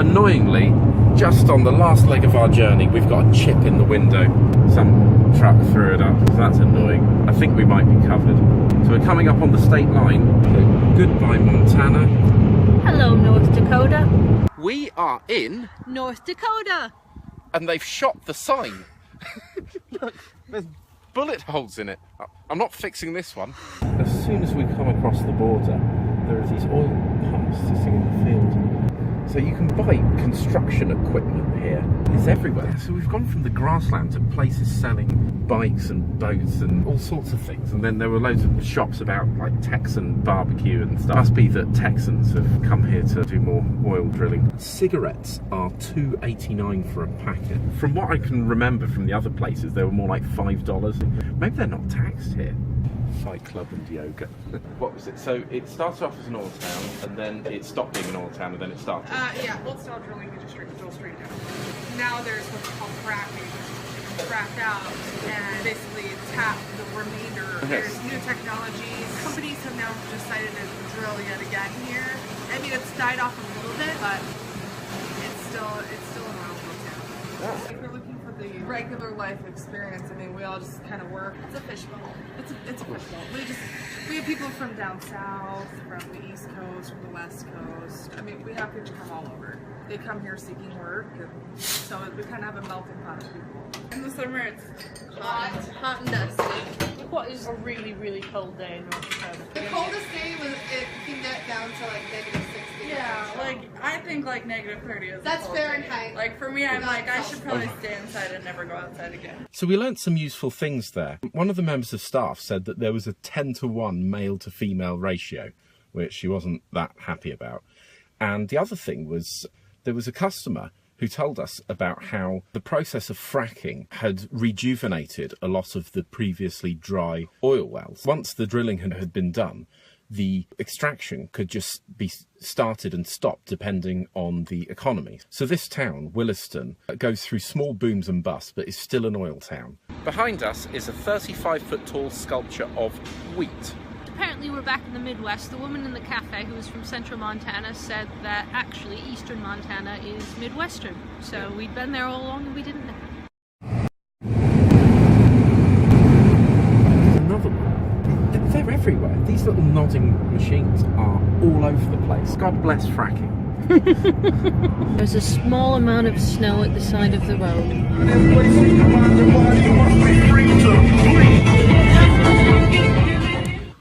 Annoyingly, just on the last leg of our journey, we've got a chip in the window. Some truck threw it up, so that's annoying. I think we might be covered. So we're coming up on the state line. So goodbye, Montana. Hello, North Dakota. We are in North Dakota. And they've shot the sign. Look, there's bullet holes in it. I'm not fixing this one. As soon as we come across the border, there are these oil pumps sitting in the field. So you can buy construction equipment here. It's everywhere. So we've gone from the grassland to places selling bikes and boats and all sorts of things. And then there were loads of shops about like Texan barbecue and stuff. Must be that Texans have come here to do more oil drilling. Cigarettes are $2.89 for a packet. From what I can remember from the other places, they were more like $5. Maybe they're not taxed here. Fight Club and yoga. What was it? So it started off as an oil town, and then it stopped being an oil town, and then it started. Yeah, old style drilling, you just drill straight down. Now there's what's called fracking. Frack out and basically tap the remainder. There's new technologies. Companies have now decided to drill yet again here. I mean, it's died off a little bit, but it's still an oil town. Yeah. If you're looking for the regular life experience, I mean, we all just kind of work. It's a fishbowl. It's a fishbowl. We have people from down south, from the East Coast, from the West Coast. I mean, we have people from all over. They come here seeking work, and so we kind of have a melting pot of people. In the summer, it's hot and dusty. What is a really, really cold day in North Dakota? The coldest day it can get down to like -60. Yeah, like I think like -30 is. That's Fahrenheit. Like for me, I'm like I should probably stay inside and never go outside again. So we learnt some useful things there. One of the members of staff said that there was a 10-to-1 male to female ratio, which she wasn't that happy about. And the other thing was there was a customer who told us about how the process of fracking had rejuvenated a lot of the previously dry oil wells. Once the drilling had been done, the extraction could just be started and stopped depending on the economy. So this town, Williston, goes through small booms and busts, but is still an oil town. Behind us is a 35-foot tall sculpture of wheat. Apparently we're back in the Midwest. The woman in the cafe who was from central Montana said that actually eastern Montana is Midwestern. So we'd been there all along and we didn't know. Another one. They're everywhere. These little nodding machines are all over the place. God bless fracking. There's a small amount of snow at the side of the road.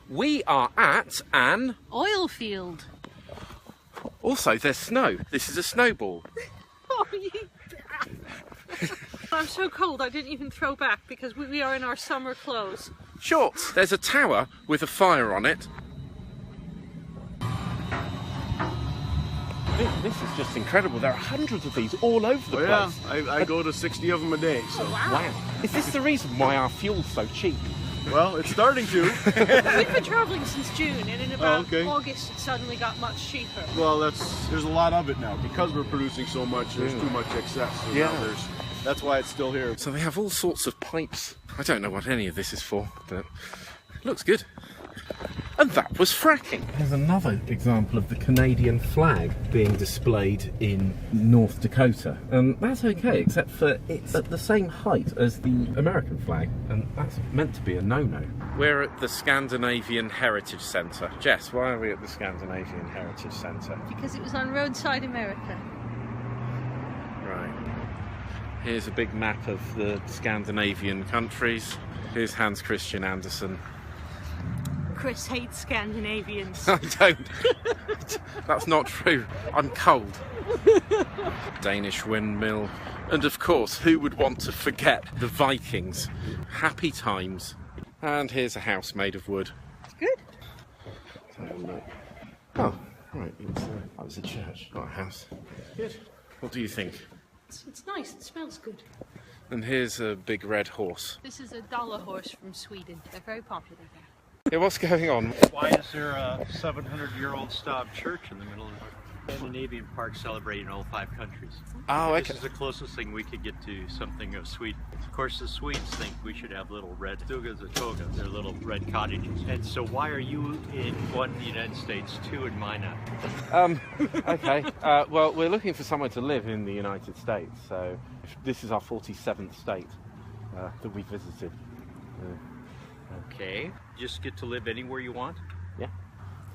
We are at an Oil field. Also, there's snow. This is a snowball. Oh, you... I'm so cold I didn't even throw back because we are in our summer clothes. Shorts. There's a tower with a fire on it. This is just incredible. There are hundreds of these all over the place. Yeah, I go to 60 of them a day. So. Oh, wow. Wow. Is this the reason why our fuel's so cheap? Well, it's starting to. We've been travelling since June, and in about August it suddenly got much cheaper. Well, there's a lot of it now. Because we're producing so much, there's too much excess. So now that's why it's still here. So they have all sorts of pipes. I don't know what any of this is for, but it looks good. And that was fracking. There's another example of the Canadian flag being displayed in North Dakota. And that's okay, except for it's at the same height as the American flag, and that's meant to be a no-no. We're at the Scandinavian Heritage Centre. Jess, why are we at the Scandinavian Heritage Centre? Because it was on Roadside America. Right. Here's a big map of the Scandinavian countries. Here's Hans Christian Andersen. Chris hates Scandinavians. I don't. That's not true. I'm cold. Danish windmill. And of course, who would want to forget the Vikings? Happy times. And here's a house made of wood. Good. Oh, right. That was a church, not a house. Good. What do you think? It's nice. It smells good. And here's a big red horse. This is a dollar horse from Sweden. They're very popular there. Yeah, what's going on? Why is there a 700-year-old stone church in the middle of Scandinavian park celebrating all 5 countries. Oh, okay. This is the closest thing we could get to something of Sweden. Of course, the Swedes think we should have little red stugas or togas, they're little red cottages. And so why are you in one in the United States, 2 in mine? Okay. Well, we're looking for somewhere to live in the United States, so this is our 47th state that we visited. Okay. Just get to live anywhere you want? Yeah.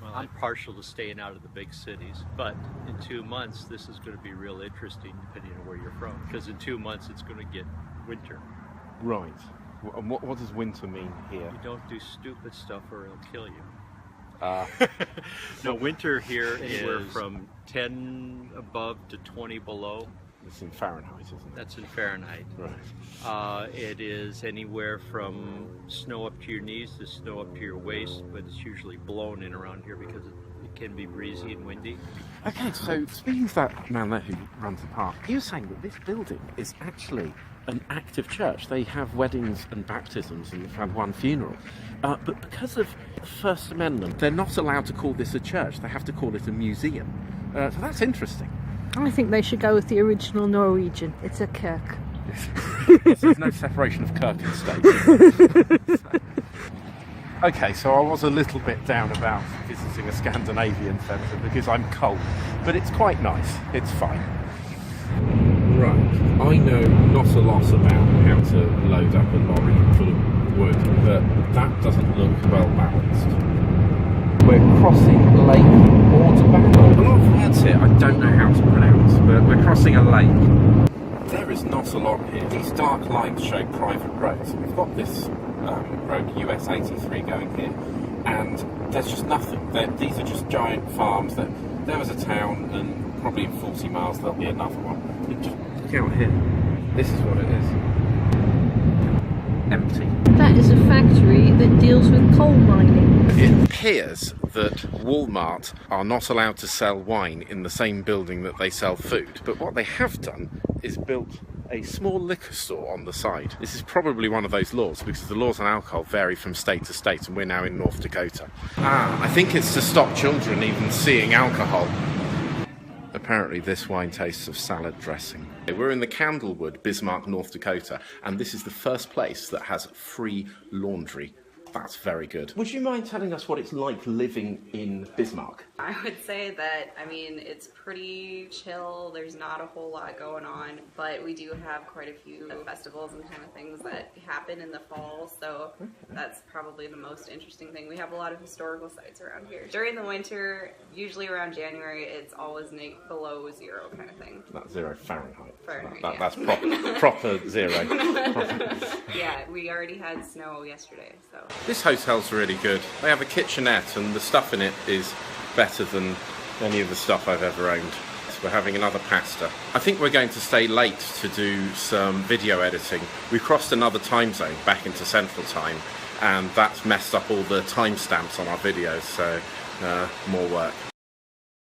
Well, I'm partial to staying out of the big cities, but in 2 months this is going to be real interesting depending on where you're from, because in 2 months it's going to get winter. Right. And what does winter mean here? You don't do stupid stuff or it'll kill you. No, winter here anywhere from 10 above to 20 below. It's in Fahrenheit, isn't it? That's in Fahrenheit. Right. It is anywhere from snow up to your knees to snow up to your waist, but it's usually blown in around here because it can be breezy and windy. Okay, so speaking of that man there who runs the park, he was saying that this building is actually an active church. They have weddings and baptisms, and they've had one funeral. But because of the First Amendment, they're not allowed to call this a church. They have to call it a museum. So that's interesting. I think they should go with the original Norwegian. It's a kirk. Yes, there's no separation of kirk and state. Okay, so I was a little bit down about visiting a Scandinavian centre because I'm cold, but it's quite nice. It's fine. Right, I know not a lot about how to load up a lorry full of wood, but that doesn't look well balanced. We're crossing Lake Orderbach. A lot of words here I don't know how to pronounce, but we're crossing a lake. There is not a lot here. These dark lines show private roads. We've got this road US 83 going here, and there's just nothing. These are just giant farms. There was a town, and probably in 40 miles there'll be another one. Just look out here. This is what it is. Empty. That is a factory that deals with coal mining. It appears that Walmart are not allowed to sell wine in the same building that they sell food, but what they have done is built a small liquor store on the side. This is probably one of those laws, because the laws on alcohol vary from state to state, and we're now in North Dakota. I think it's to stop children even seeing alcohol. Apparently this wine tastes of salad dressing. We're in the Candlewood, Bismarck, North Dakota, and this is the first place that has free laundry. That's very good. Would you mind telling us what it's like living in Bismarck? I would say that, I mean, it's pretty chill. There's not a whole lot going on, but we do have quite a few festivals and kind of things that happen in the fall, so that's probably the most interesting thing. We have a lot of historical sites around here. During the winter, usually around January, it's always below 0 kind of thing. That's 0 Fahrenheit. Fahrenheit, Yeah. yeah. That's proper 0. Yeah, we already had snow yesterday, so. This hotel's really good. They have a kitchenette, and the stuff in it is better than any of the stuff I've ever owned. So we're having another pasta. I think we're going to stay late to do some video editing. We crossed another time zone back into Central Time, and that's messed up all the timestamps on our videos, so more work.